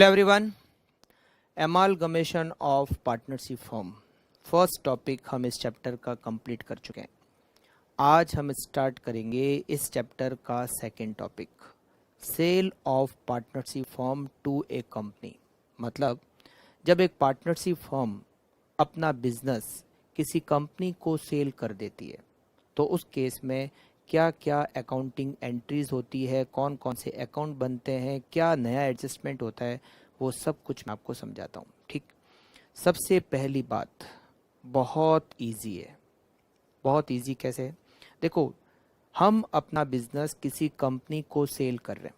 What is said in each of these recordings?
Hello everyone, amalgamation of partnership form first topic हम इस chapter का कंप्लीट कर चुके हैं। आज हम स्टार्ट करेंगे इस चैप्टर का second topic, sale of partnership form to a company. मतलब जब एक पार्टनरशिप फॉर्म अपना बिजनेस किसी कंपनी को सेल कर देती है तो उस केस में क्या क्या अकाउंटिंग एंट्रीज होती है, कौन कौन से अकाउंट बनते हैं, क्या नया एडजस्टमेंट होता है, वो सब कुछ मैं आपको समझाता हूँ। ठीक, सबसे पहली बात बहुत इजी है। बहुत इजी कैसे है? देखो, हम अपना बिजनेस किसी कंपनी को सेल कर रहे हैं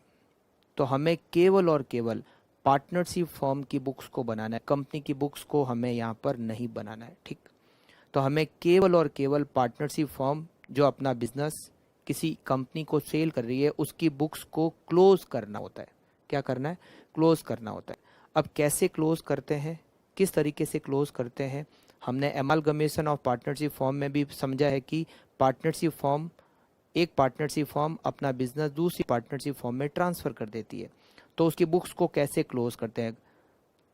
तो हमें केवल और केवल पार्टनरशिप फॉर्म की बुक्स को बनाना है, कंपनी की बुक्स को हमें यहाँ पर नहीं बनाना है। ठीक, तो हमें केवल और केवल पार्टनरशिप फॉर्म जो अपना बिजनेस किसी कंपनी को सेल कर रही है उसकी बुक्स को क्लोज करना होता है। क्या करना है? क्लोज करना होता है। अब कैसे क्लोज करते हैं, किस तरीके से क्लोज करते हैं, हमने एमालगमेशन ऑफ पार्टनरशिप फॉर्म में भी समझा है कि पार्टनरशिप फॉर्म, एक पार्टनरशिप फॉर्म अपना बिजनेस दूसरी पार्टनरशिप फॉर्म में ट्रांसफर कर देती है तो उसकी बुक्स को कैसे क्लोज करते हैं।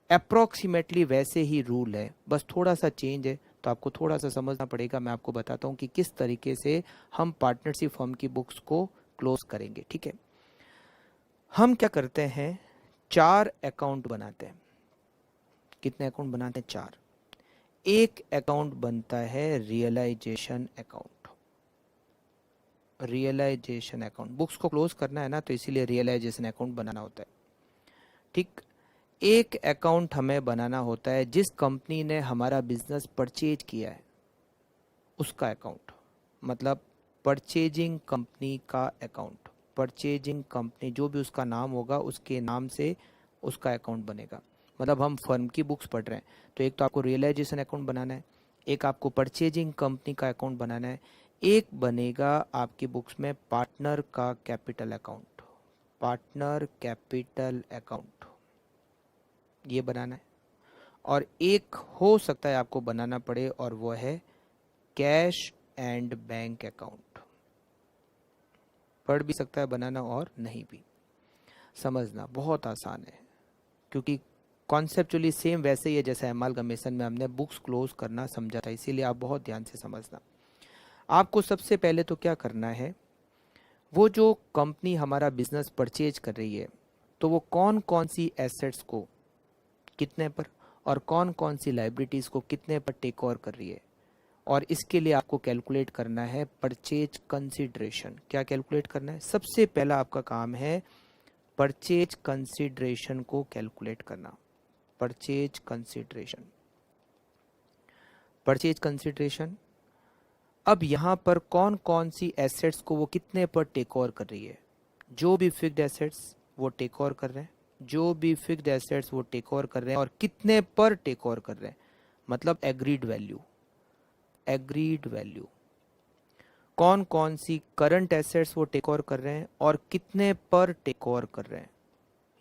अप्रॉक्सीमेटली वैसे ही रूल है, बस थोड़ा सा चेंज है, तो आपको थोड़ा सा समझना पड़ेगा। मैं आपको बताता हूँ कि किस तरीके से हम पार्टनरशिप फर्म की बुक्स को क्लोज करेंगे। ठीक है, हम क्या करते हैं, 4 अकाउंट बनाते हैं। कितने अकाउंट बनाते हैं? 4। एक अकाउंट बनता है realisation account. Realisation account, books को क्लोज करना है ना, तो इसीलिए रियलाइजेशन अकाउंट बनाना होता है। ठीक, एक अकाउंट हमें बनाना होता है जिस कंपनी ने हमारा बिजनेस परचेज किया है उसका अकाउंट, मतलब परचेजिंग कंपनी का अकाउंट। परचेजिंग कंपनी जो भी उसका नाम होगा उसके नाम से उसका अकाउंट बनेगा। मतलब हम फर्म की बुक्स पढ़ रहे हैं तो एक तो आपको रियलाइजेशन अकाउंट बनाना है, एक आपको परचेजिंग कंपनी का अकाउंट बनाना है, एक बनेगा आपकी बुक्स में पार्टनर का capital account. Partner capital account ये बनाना है, और एक हो सकता है आपको बनाना पड़े और वो है कैश एंड बैंक अकाउंट। पढ़ भी सकता है बनाना और नहीं भी। समझना बहुत आसान है क्योंकि कॉन्सेप्चुअली सेम वैसे ही है जैसे एमालगमेशन में हमने बुक्स क्लोज करना समझा था, इसीलिए आप बहुत ध्यान से समझना। आपको सबसे पहले तो क्या करना है, वो जो कंपनी हमारा बिजनेस परचेज कर रही है तो वो कौन कौन सी एसेट्स को कितने पर और कौन कौन सी लाइबिलिटीज को कितने पर टेक ओवर कर रही है, और इसके लिए आपको कैलकुलेट करना है परचेज कंसीडरेशन। क्या कैलकुलेट करना है? सबसे पहला आपका काम है परचेज कंसीडरेशन को कैलकुलेट करना। Purchase consideration, purchase consideration. अब यहां पर कौन कौन सी एसेट्स को वो कितने पर टेक ओवर कर रही है। जो भी फिक्स्ड एसेट्स वो टेक ओवर कर रहे हैं, जो भी फिक्स्ड एसेट्स वो टेक ओवर कर रहे हैं और कितने पर टेक ओवर कर रहे हैं, मतलब एग्रीड वैल्यू। Agreed value. कौन कौन सी करंट एसेट्स वो टेक ओवर कर रहे हैं और कितने पर टेक ओवर कर रहे हैं,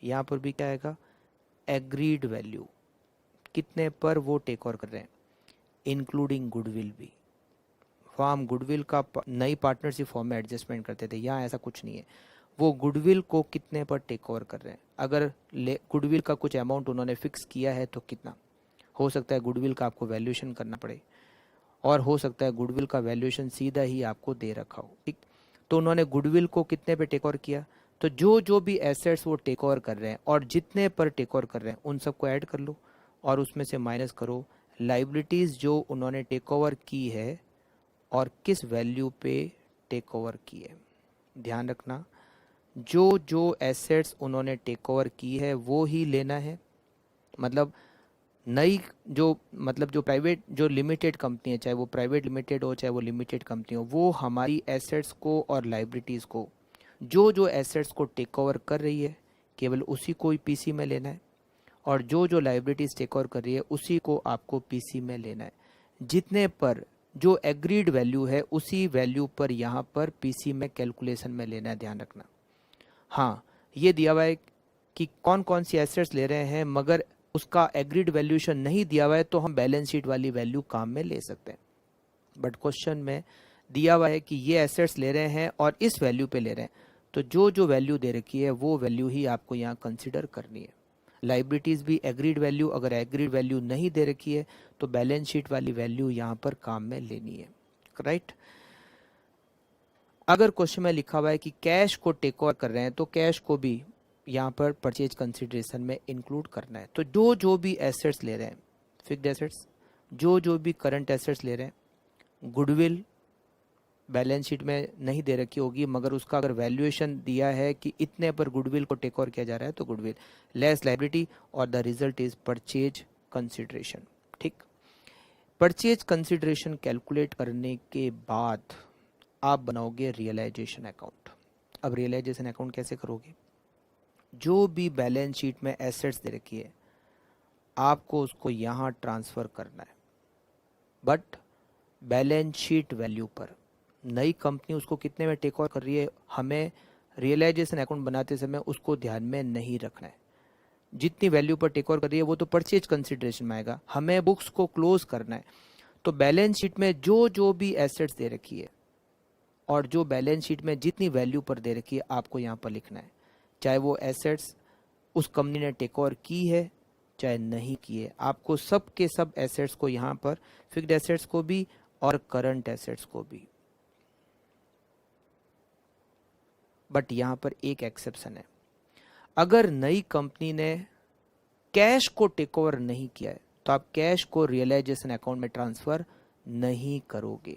यहां पर भी क्या आएगा? Agreed value. कितने पर वो टेक ओवर कर रहे हैं, इंक्लूडिंग गुडविल भी। वहाँ हम गुडविल का नई पार्टनरशिप फॉर्म में एडजस्टमेंट करते थे, यहाँ ऐसा कुछ नहीं है। वो गुडविल को कितने पर टेक ओवर कर रहे हैं, अगर गुडविल का कुछ अमाउंट उन्होंने फिक्स किया है तो कितना। हो सकता है गुडविल का आपको वैल्यूएशन करना पड़े और हो सकता है गुडविल का वैल्यूएशन सीधा ही आपको दे रखा हो। ठीक, तो उन्होंने गुडविल को कितने पे टेक ओवर किया, तो जो जो भी एसेट्स वो टेक ओवर कर रहे हैं और जितने पर टेक ओवर कर रहे हैं उन सबको ऐड कर लो और उसमें से माइनस करो लाइबिलिटीज जो उन्होंने टेक ओवर की है और किस वैल्यू पे टेक ओवर की है। ध्यान रखना, जो जो एसेट्स उन्होंने टेक ओवर की है वो ही लेना है। मतलब नई जो, मतलब जो प्राइवेट, जो लिमिटेड कंपनी है, चाहे वो प्राइवेट लिमिटेड हो चाहे वो लिमिटेड कंपनी हो, वो हमारी एसेट्स को और लाइबिलिटीज़ को, जो जो एसेट्स को टेक ओवर कर रही है केवल उसी को ही पीसी में लेना है, और जो जो लाइबिलिटीज़ टेक ओवर कर रही है उसी को आपको पीसी में लेना है। जितने पर जो एग्रीड वैल्यू है उसी वैल्यू पर यहाँ पर पीसी में कैलकुलेशन में लेना है। ध्यान रखना। हाँ, ये दिया हुआ है कि कौन कौन सी एसेट्स ले रहे हैं, मगर उसका एग्रीड वैल्यूएशन नहीं दिया हुआ है तो हम बैलेंस शीट वाली वैल्यू काम में ले सकते हैं। बट क्वेश्चन में दिया हुआ है कि ये एसेट्स ले रहे हैं और इस वैल्यू पे ले रहे हैं, तो जो जो वैल्यू दे रखी है वो वैल्यू ही आपको यहाँ कंसिडर करनी है। लाइबिलिटीज भी एग्रीड वैल्यू, अगर एग्रीड वैल्यू नहीं दे रखी है तो बैलेंस शीट वाली वैल्यू यहाँ पर काम में लेनी है, राइट। अगर क्वेश्चन में लिखा हुआ है कि कैश को टेक ओवर कर रहे हैं तो कैश को भी यहाँ पर परचेज कंसिडरेशन में इंक्लूड करना है। तो जो जो भी एसेट्स ले रहे हैं, फिक्स्ड एसेट्स, जो जो भी करंट एसेट्स ले रहे हैं, गुडविल बैलेंस शीट में नहीं दे रखी होगी, मगर उसका अगर वैल्यूएशन दिया है कि इतने पर गुडविल को टेक ओवर किया जा रहा है तो गुडविल लेस लायबिलिटी और the result is purchase consideration. ठीक, परचेज कंसिडरेशन कैलकुलेट करने के बाद आप बनाओगे रियलाइजेशन अकाउंट। अब रियलाइजेशन अकाउंट कैसे करोगे? जो भी बैलेंस शीट में एसेट्स दे रखी है आपको उसको यहाँ ट्रांसफर करना है, बट बैलेंस शीट वैल्यू पर। नई कंपनी उसको कितने में टेक ओवर कर रही है, हमें रियलाइजेशन अकाउंट बनाते समय उसको ध्यान में नहीं रखना है। जितनी वैल्यू पर टेक ओवर कर रही है वो तो परचेज कंसिडरेशन में आएगा, हमें बुक्स को क्लोज करना है। तो बैलेंस शीट में जो जो भी एसेट्स दे रखी है और जो बैलेंस शीट में जितनी वैल्यू पर दे रखी है आपको यहाँ पर लिखना है, चाहे वो एसेट्स उस कंपनी ने टेक ओवर की है चाहे नहीं की है। आपको सब के सब एसेट्स को यहाँ पर, फिक्स्ड एसेट्स को भी और करंट एसेट्स को भी। बट यहाँ पर एक एक्सेप्शन है, अगर नई कंपनी ने कैश को टेक ओवर नहीं किया है तो आप कैश को रियलाइजेशन अकाउंट में ट्रांसफर नहीं करोगे।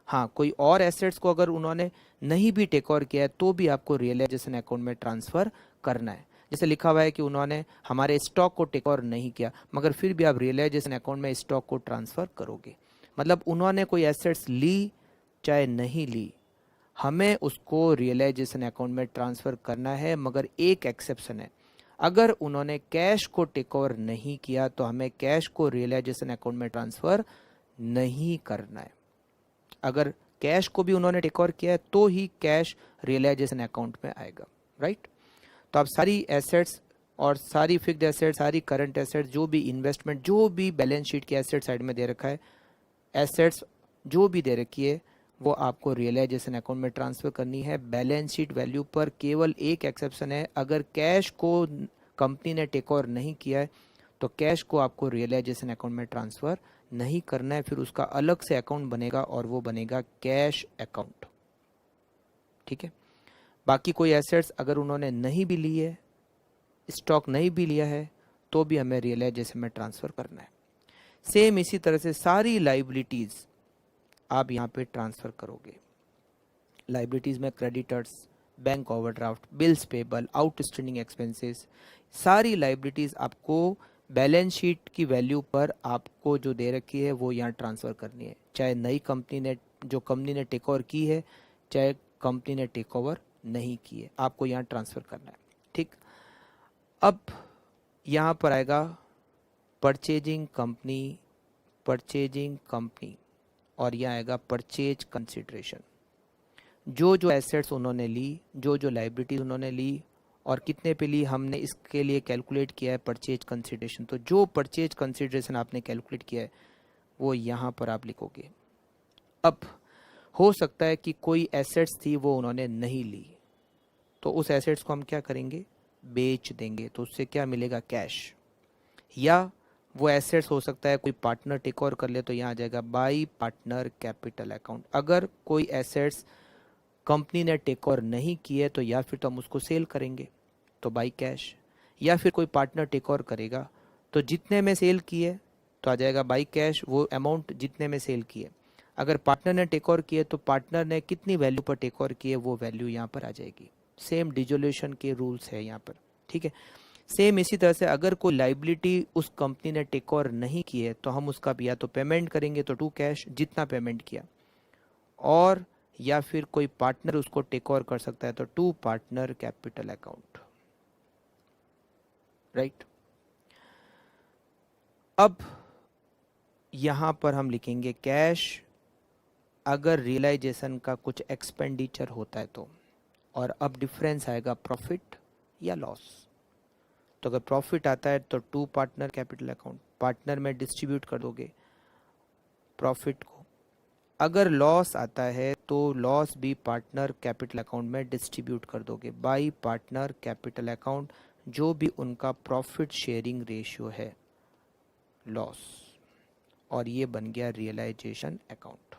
हाँ, कोई और एसेट्स को अगर उन्होंने नहीं भी टेक ओवर किया है तो भी आपको रियलाइजेशन अकाउंट में ट्रांसफर करना है। जैसे लिखा हुआ है कि उन्होंने हमारे स्टॉक को टेक ओवर नहीं किया, मगर फिर भी आप रियलाइजेशन अकाउंट में स्टॉक को ट्रांसफर करोगे। मतलब उन्होंने कोई एसेट्स ली चाहे नहीं ली, हमें उसको रियलाइजेशन अकाउंट में ट्रांसफर करना है। मगर एक एक्सेप्शन है, अगर उन्होंने कैश को टेक ओवर नहीं किया तो हमें कैश को रियलाइजेशन अकाउंट में ट्रांसफर नहीं करना है। अगर कैश को भी उन्होंने टेक ओवर किया है तो ही कैश रियलाइजेशन अकाउंट में आएगा, राइट। तो आप सारी एसेट्स और सारी फिक्स्ड एसेट्स, सारी करंट एसेट्स, जो भी इन्वेस्टमेंट, जो भी बैलेंस शीट की एसेट साइड में दे रखा है, एसेट्स जो भी दे रखी है वो आपको रियलाइजेशन अकाउंट में ट्रांसफर करनी है। बैलेंस शीट वैल्यू पर केवल एक एक्सेप्शन है, अगर कैश को कंपनी ने टेक ओवर नहीं किया है तो कैश को आपको रियलाइजेशन अकाउंट में ट्रांसफर नहीं करना है। फिर उसका अलग से अकाउंट बनेगा और वो बनेगा कैश अकाउंट। ठीक है, बाकी कोई एसेट्स अगर उन्होंने नहीं भी ली है, स्टॉक नहीं भी लिया है, तो भी हमें रियलाइजेशन में ट्रांसफर करना है। सेम इसी तरह से सारी लाइबिलिटीज आप यहाँ पे ट्रांसफर करोगे। लाइबिलिटीज में creditors, bank overdraft, bills payable, outstanding expenses, सारी लाइबिलिटीज आपको बैलेंस शीट की वैल्यू पर आपको जो दे रखी है वो यहाँ ट्रांसफर करनी है, चाहे नई कंपनी ने, जो कंपनी ने टेक ओवर की है, चाहे कंपनी ने टेक ओवर नहीं की है, आपको यहाँ ट्रांसफर करना है। ठीक, अब यहाँ पर आएगा परचेजिंग कंपनी, परचेजिंग कंपनी, और यहाँ आएगा परचेज कंसिडरेशन। जो जो एसेट्स उन्होंने ली, जो जो लाइबिलिटीज उन्होंने ली और कितने पे ली, हमने इसके लिए कैलकुलेट किया है परचेज कंसिडरेशन। तो जो परचेज कंसिडरेशन आपने कैलकुलेट किया है वो यहाँ पर आप लिखोगे। अब हो सकता है कि कोई एसेट्स थी वो उन्होंने नहीं ली, तो उस एसेट्स को हम क्या करेंगे, बेच देंगे। तो उससे क्या मिलेगा, कैश। या वो एसेट्स हो सकता है कोई पार्टनर टेक ओवर कर ले, तो यहाँ आ जाएगा बाई पार्टनर कैपिटल अकाउंट। अगर कोई एसेट्स कंपनी ने टेक ओवर नहीं किए तो या फिर तो हम उसको सेल करेंगे, तो बाई कैश। या फिर कोई पार्टनर टेक ओवर करेगा तो जितने में सेल किए तो आ जाएगा बाई कैश, वो अमाउंट जितने में सेल किए। अगर पार्टनर ने टेक ओवर किए तो पार्टनर ने कितनी वैल्यू पर टेक ओवर किए वो वैल्यू यहाँ पर आ जाएगी। सेम डिसोल्यूशन के रूल्स है यहाँ पर। ठीक है, सेम इसी तरह से अगर कोई लाइबिलिटी उस कंपनी ने टेक ओवर नहीं की है तो हम उसका भी या तो पेमेंट करेंगे तो टू कैश, जितना पेमेंट किया, और या फिर कोई पार्टनर उसको टेक ओवर कर सकता है तो to partner capital account, right. अब यहां पर हम लिखेंगे कैश अगर रियलाइजेशन का कुछ एक्सपेंडिचर होता है तो, और अब डिफरेंस आएगा प्रॉफिट या लॉस। तो अगर प्रॉफिट आता है तो to partner capital account, partner में डिस्ट्रीब्यूट कर दोगे प्रॉफिट को। अगर लॉस आता है तो लॉस भी पार्टनर कैपिटल अकाउंट में डिस्ट्रीब्यूट कर दोगे बाई पार्टनर कैपिटल अकाउंट, जो भी उनका प्रॉफिट शेयरिंग रेशियो है लॉस, और ये बन गया रियलाइजेशन अकाउंट।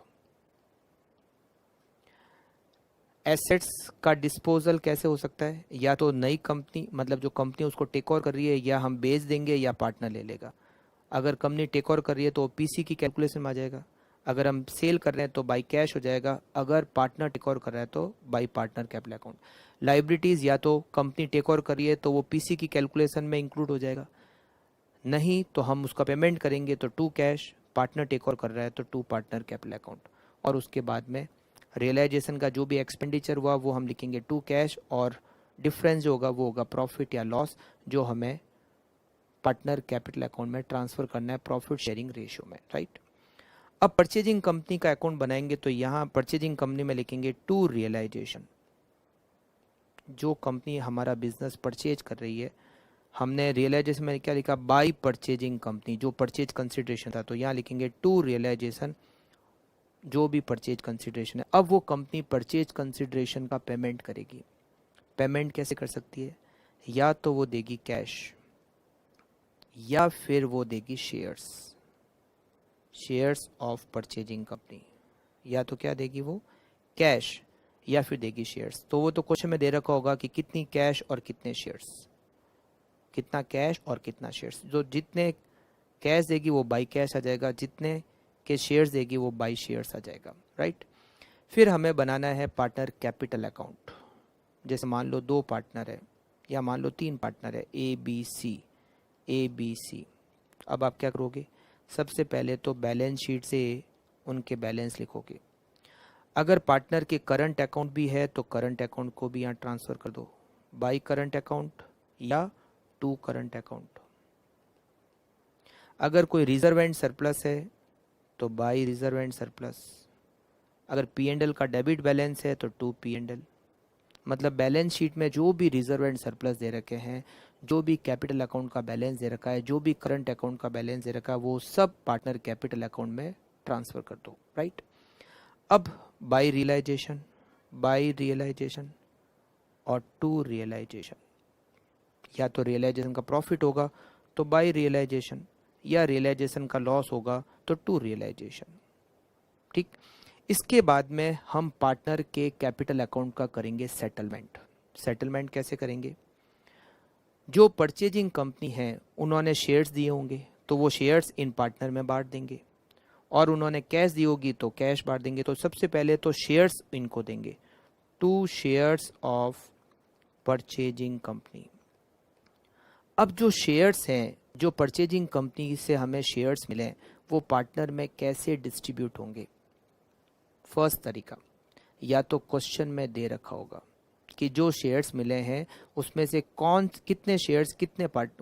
एसेट्स का डिस्पोजल कैसे हो सकता है? या तो नई कंपनी, मतलब जो कंपनी उसको टेक ओवर कर रही है, या हम बेच देंगे या पार्टनर ले लेगा। अगर कंपनी टेक ओवर कर रही है तो पीसी की कैलकुलेशन में आ जाएगा। अगर हम सेल कर रहे हैं तो बाई कैश हो जाएगा। अगर पार्टनर टेक ओवर कर रहा है तो by partner capital account. Liabilities या तो कंपनी टेक ओवर कर रही है तो वो पीसी की कैलकुलेशन में इंक्लूड हो जाएगा, नहीं तो हम उसका पेमेंट करेंगे तो to cash, partner take over कर रहा है तो टू पार्टनर कैपिटल अकाउंट। और उसके बाद में रियलाइजेशन का जो भी एक्सपेंडिचर हुआ वो हम लिखेंगे टू कैश, और डिफरेंस जो होगा वो होगा प्रॉफिट या लॉस, जो हमें पार्टनर कैपिटल अकाउंट में ट्रांसफर करना है प्रॉफिट शेयरिंग रेशियो में, राइट। अब परचेजिंग कंपनी का अकाउंट बनाएंगे तो यहाँ परचेजिंग कंपनी में लिखेंगे टू रियलाइजेशन। जो कंपनी हमारा बिजनेस परचेज कर रही है, हमने रियलाइजेशन में क्या लिखा? बाई परचेजिंग कंपनी, जो परचेज कंसिडरेशन था, तो यहाँ लिखेंगे टू रियलाइजेशन, जो भी परचेज कंसिडरेशन है। अब वो कंपनी परचेज कंसिडरेशन का पेमेंट करेगी। पेमेंट कैसे कर सकती है? या तो वो देगी कैश, या फिर वो देगी शेयर्स ऑफ परचेजिंग कंपनी। या तो क्या देगी वो? कैश, या फिर देगी शेयर्स। तो वो तो क्वेश्चन में दे रखा होगा कि कितनी कैश और कितने शेयर्स, कितना कैश और कितना शेयर्स। जो जितने कैश देगी वो बाई कैश आ जाएगा, जितने के शेयर्स देगी वो बाई शेयर्स आ जाएगा, राइट। फिर हमें बनाना है पार्टनर कैपिटल अकाउंट। जैसे मान लो 2 पार्टनर है, या मान लो 3 पार्टनर है, ए बी सी। अब आप क्या करोगे? सबसे पहले तो बैलेंस शीट से उनके बैलेंस लिखोगे। अगर पार्टनर के करंट अकाउंट भी है तो करंट अकाउंट को भी यहाँ ट्रांसफर कर दो, बाई करंट अकाउंट या टू करंट अकाउंट। अगर कोई रिजर्व एंड सरप्लस है तो बाई रिजर्व एंड सरप्लस। अगर P&L का डेबिट बैलेंस है तो टू P&L। मतलब बैलेंस शीट में जो भी रिजर्व एंड सरप्लस दे रखे हैं, जो भी कैपिटल अकाउंट का बैलेंस दे रखा है, जो भी करंट अकाउंट का बैलेंस दे रखा है, वो सब पार्टनर कैपिटल अकाउंट में ट्रांसफर कर दो, राइट। अब बाई रियलाइजेशन और टू रियलाइजेशन। या तो रियलाइजेशन का प्रॉफिट होगा तो बाई रियलाइजेशन, या रियलाइजेशन का लॉस होगा तो टू रियलाइजेशन, ठीक। इसके बाद में हम पार्टनर के कैपिटल अकाउंट का करेंगे सेटलमेंट कैसे करेंगे? जो परचेजिंग कंपनी है उन्होंने शेयर्स दिए होंगे तो वो शेयर्स इन पार्टनर में बांट देंगे, और उन्होंने कैश दी होगी तो कैश बांट देंगे। तो सबसे पहले तो शेयर्स इनको देंगे, to shares of purchasing company. अब जो शेयर्स हैं, जो परचेजिंग कंपनी से हमें शेयर्स मिले, वो पार्टनर में कैसे डिस्ट्रीब्यूट होंगे? फर्स्ट तरीका, या तो क्वेश्चन में दे रखा होगा कि जो शेयर्स मिले हैं उसमें से कितने शेयर्स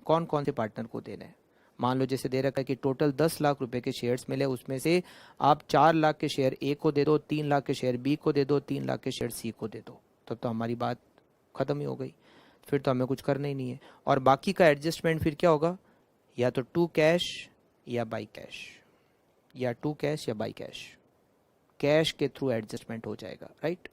कौन से पार्टनर को देने हैं। मान लो जैसे दे रखा है कि टोटल 10 लाख रुपए के शेयर्स मिले, उसमें से आप 4 लाख के शेयर ए को दे दो, 3 लाख के शेयर बी को दे दो, 3 लाख के शेयर सी को दे दो। तो हमारी बात खत्म ही हो गई, फिर तो हमें कुछ करना ही नहीं है। और बाकी का एडजस्टमेंट फिर क्या होगा? या तो टू कैश या बाई कैश, या टू कैश या बाई कैश, कैश के थ्रू एडजस्टमेंट हो जाएगा, राइट।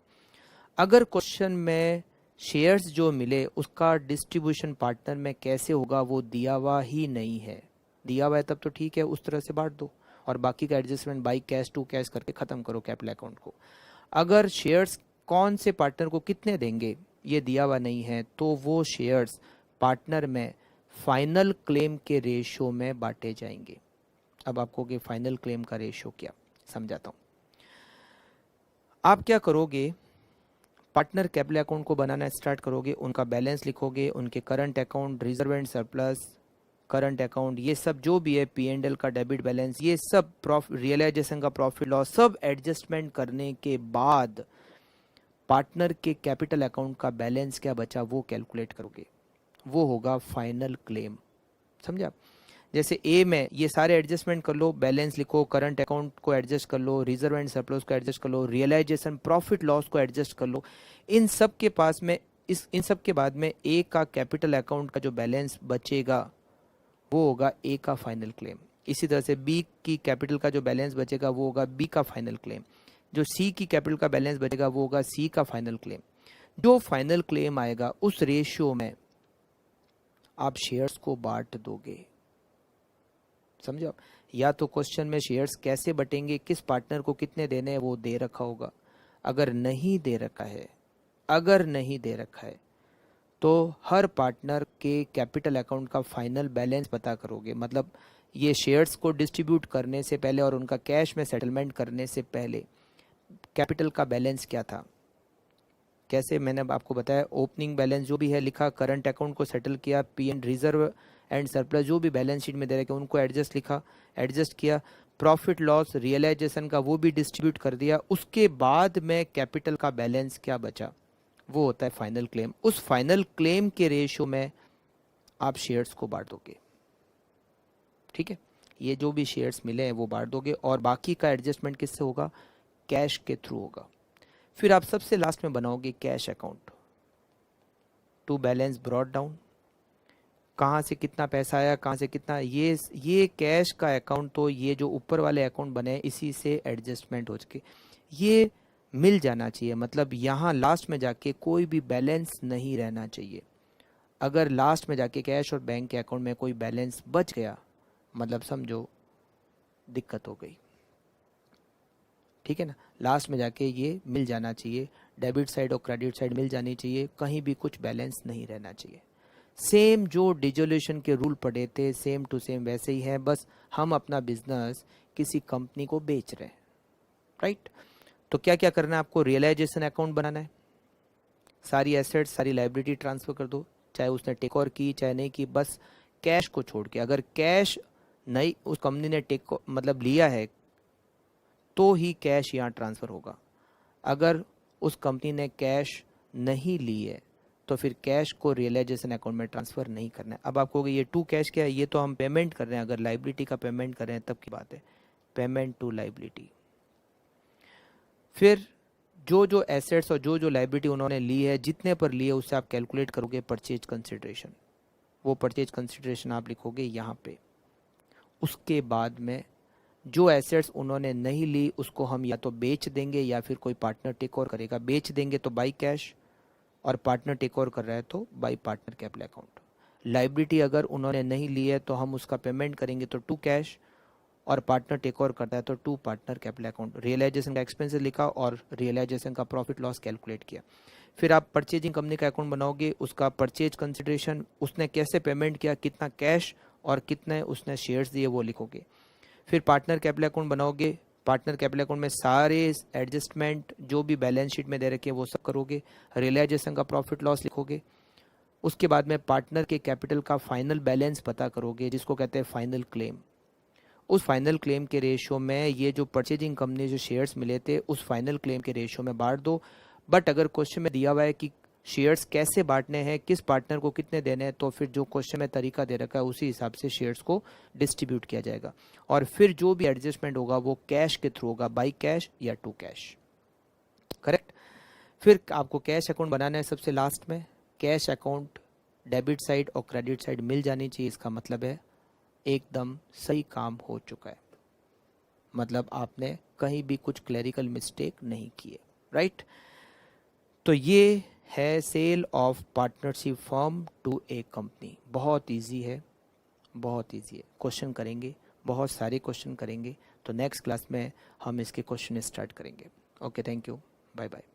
अगर क्वेश्चन में शेयर्स जो मिले उसका डिस्ट्रीब्यूशन पार्टनर में कैसे होगा वो दिया हुआ ही नहीं है, दिया हुआ है तब तो ठीक है, उस तरह से बांट दो, और बाकी का adjustment by cash to cash करके खत्म करो कैपिटल अकाउंट को। अगर शेयर्स कौन से पार्टनर को कितने देंगे ये दिया हुआ नहीं है तो वो शेयर्स पार्टनर में फाइनल क्लेम के रेशियो में बांटे जाएंगे। अब आपको कि फाइनल क्लेम का रेशियो क्या, समझाता हूं। आप क्या करोगे? पार्टनर कैपिटल अकाउंट को बनाना स्टार्ट करोगे, उनका बैलेंस लिखोगे, उनके current account, reserve and surplus, current account, ये सब जो भी है, P&L का डेबिट बैलेंस, ये सब रियलाइजेशन का प्रॉफिट लॉस, सब एडजस्टमेंट करने के बाद पार्टनर के कैपिटल अकाउंट का बैलेंस क्या बचा वो कैलकुलेट करोगे, वो होगा फाइनल क्लेम। समझा? जैसे ए में ये सारे एडजस्टमेंट कर लो, बैलेंस लिखो, करंट अकाउंट को एडजस्ट कर लो, रिजर्व एंड सरप्लस को एडजस्ट कर लो, रियलाइजेशन प्रॉफिट लॉस को एडजस्ट कर लो। इन सब के पास में इन सब के बाद में ए का कैपिटल अकाउंट का जो बैलेंस बचेगा वो होगा ए का फाइनल क्लेम। इसी तरह से बी की कैपिटल का जो बैलेंस बचेगा वो होगा बी का फाइनल क्लेम। जो सी की कैपिटल का बैलेंस बचेगा वो होगा सी का फाइनल क्लेम। जो फाइनल क्लेम आएगा उस रेशियो में आप शेयर्स को बांट दोगे। समझो आप, या तो क्वेश्चन में शेयर्स कैसे बटेंगे, किस पार्टनर को कितने देने हैं वो दे रखा होगा। अगर नहीं दे रखा है, अगर नहीं दे रखा है तो हर पार्टनर के कैपिटल अकाउंट का फाइनल बैलेंस पता करोगे। मतलब ये शेयर्स को डिस्ट्रीब्यूट करने से पहले और उनका कैश में सेटलमेंट करने से पहले कैपिटल का बैलेंस क्या था। कैसे, मैंने अब आपको बताया, ओपनिंग बैलेंस जो भी है लिखा, करंट अकाउंट को सेटल किया, P and reserve and surplus जो भी बैलेंस शीट में दे रखे उनको एडजस्ट लिखा, एडजस्ट किया, प्रॉफिट लॉस रियलाइजेशन का वो भी डिस्ट्रीब्यूट कर दिया। उसके बाद में कैपिटल का बैलेंस क्या बचा वो होता है फाइनल क्लेम। उस फाइनल क्लेम के रेशियो में आप शेयर्स को बांट दोगे। ठीक है, ये जो भी शेयर्स मिले हैं वो बांट दोगे और बाकी का एडजस्टमेंट किससे होगा, कैश के थ्रू होगा। फिर आप सबसे लास्ट में बनाओगे cash account to balance brought down, कहाँ से कितना पैसा आया, कहाँ से कितना, ये कैश का अकाउंट तो ये जो ऊपर वाले अकाउंट बने इसी से एडजस्टमेंट हो चुके, ये मिल जाना चाहिए। मतलब यहाँ लास्ट में जाके कोई भी बैलेंस नहीं रहना चाहिए। अगर लास्ट में जाके कैश और बैंक के अकाउंट में कोई बैलेंस बच गया मतलब समझो दिक्कत हो गई। ठीक है ना, लास्ट में जाके ये मिल जाना चाहिए, डेबिट साइड और क्रेडिट साइड मिल जानी चाहिए, कहीं भी कुछ बैलेंस नहीं रहना चाहिए। सेम जो डिजोल्यूशन के रूल पड़े थे सेम टू सेम वैसे ही है, बस हम अपना बिजनेस किसी कंपनी को बेच रहे हैं। राइट, तो क्या क्या करना है आपको, रियलाइजेशन अकाउंट बनाना है, सारी एसेट्स सारी लाइबिलिटी ट्रांसफर कर दो, चाहे उसने टेक ओवर की चाहे नहीं की, बस कैश को छोड़ के। अगर कैश नहीं उस कंपनी ने टेक मतलब लिया है तो ही कैश यहाँ ट्रांसफ़र होगा। अगर उस कंपनी ने कैश नहीं ली है तो फिर कैश को रियलाइजेशन अकाउंट में ट्रांसफ़र नहीं करना है। अब आप कहोगे ये टू कैश क्या है, ये तो हम पेमेंट कर रहे हैं, अगर लाइबिलिटी का पेमेंट कर रहे हैं तब की बात है, पेमेंट टू लाइबिलिटी। फिर जो जो एसेट्स और जो जो लाइबिलिटी उन्होंने ली है, जितने पर ली है उससे आप कैलकुलेट करोगे परचेज कंसिडरेशन। वो परचेज कंसिडरेशन आप लिखोगे यहाँ पे। उसके बाद में जो एसेट्स उन्होंने नहीं ली उसको हम या तो बेच देंगे या फिर कोई पार्टनर टेक ओवर करेगा। बेच देंगे तो बाई कैश और पार्टनर टेक ओवर कर रहा है तो by partner capital account. Liability अगर उन्होंने नहीं ली है तो हम उसका पेमेंट करेंगे तो टू कैश और पार्टनर टेक ओवर करता है तो to partner capital account. Realisation का एक्सपेंसेस लिखा और रियलाइजेशन का प्रॉफिट लॉस कैलकुलेट किया। फिर आप परचेजिंग कंपनी का अकाउंट बनाओगे, उसका परचेज कंसिडरेशन, उसने कैसे पेमेंट किया, कितना कैश और कितने उसने शेयर्स दिए वो लिखोगे। फिर पार्टनर कैपिटल अकाउंट बनाओगे, पार्टनर कैपिटल अकाउंट में सारे एडजस्टमेंट जो भी बैलेंस शीट में दे रखे हैं वो सब करोगे। रियलाइजेशन का प्रॉफिट लॉस लिखोगे। उसके बाद में पार्टनर के कैपिटल का फाइनल बैलेंस पता करोगे जिसको कहते हैं फाइनल क्लेम। उस फाइनल क्लेम के रेशियो में ये जो परचेजिंग कंपनी जो शेयर्स मिले थे उस फाइनल क्लेम के रेशियो में बांट दो। बट अगर क्वेश्चन में दिया हुआ है कि शेयर्स कैसे बांटने हैं, किस पार्टनर को कितने देने हैं, तो फिर जो क्वेश्चन में तरीका दे रखा है उसी हिसाब से शेयर्स को डिस्ट्रीब्यूट किया जाएगा। और फिर जो भी एडजस्टमेंट होगा वो कैश के थ्रू होगा, बाई कैश या टू कैश। करेक्ट। फिर आपको कैश अकाउंट बनाना है सबसे लास्ट में। कैश अकाउंट डेबिट साइड और क्रेडिट साइड मिल जानी चाहिए, इसका मतलब है एकदम सही काम हो चुका है, मतलब आपने कहीं भी कुछ क्लरिकल मिस्टेक नहीं किए। राइट, तो ये है sale of partnership firm to a company. बहुत इजी है, बहुत इजी है। क्वेश्चन करेंगे, बहुत सारे क्वेश्चन करेंगे, तो नेक्स्ट क्लास में हम इसके क्वेश्चन स्टार्ट करेंगे। Okay, thank you, bye bye.